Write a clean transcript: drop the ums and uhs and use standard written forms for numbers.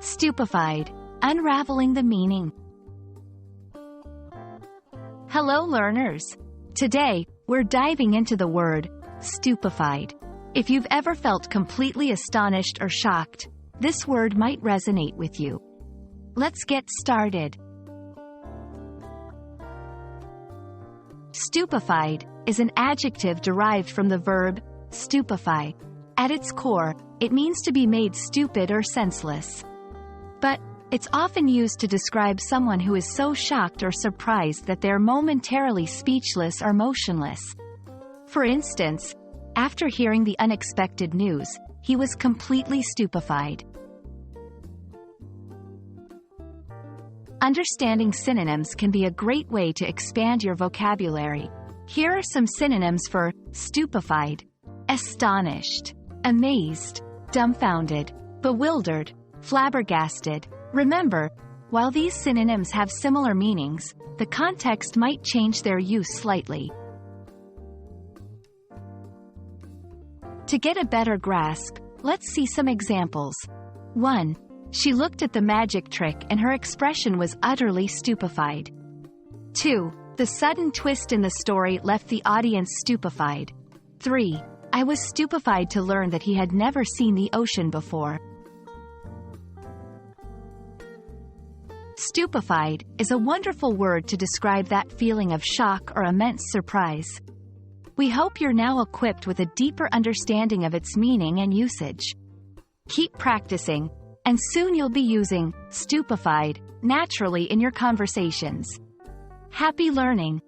Stupefied. Unraveling the meaning. Hello learners! Today, we're diving into the word, stupefied. If you've ever felt completely astonished or shocked, this word might resonate with you. Let's get started. Stupefied is an adjective derived from the verb stupefy. At its core, it means to be made stupid or senseless. But it's often used to describe someone who is so shocked or surprised that they're momentarily speechless or motionless. For instance, after hearing the unexpected news, he was completely stupefied. Understanding synonyms can be a great way to expand your vocabulary. Here are some synonyms for stupefied: astonished, amazed, dumbfounded, bewildered, flabbergasted. Remember, while these synonyms have similar meanings, the context might change their use slightly. To get a better grasp, let's see some examples. 1. She looked at the magic trick and her expression was utterly stupefied. 2. The sudden twist in the story left the audience stupefied. 3. I was stupefied to learn that he had never seen the ocean before. Stupefied is a wonderful word to describe that feeling of shock or immense surprise. We hope you're now equipped with a deeper understanding of its meaning and usage. Keep practicing, and soon you'll be using stupefied naturally in your conversations. Happy learning!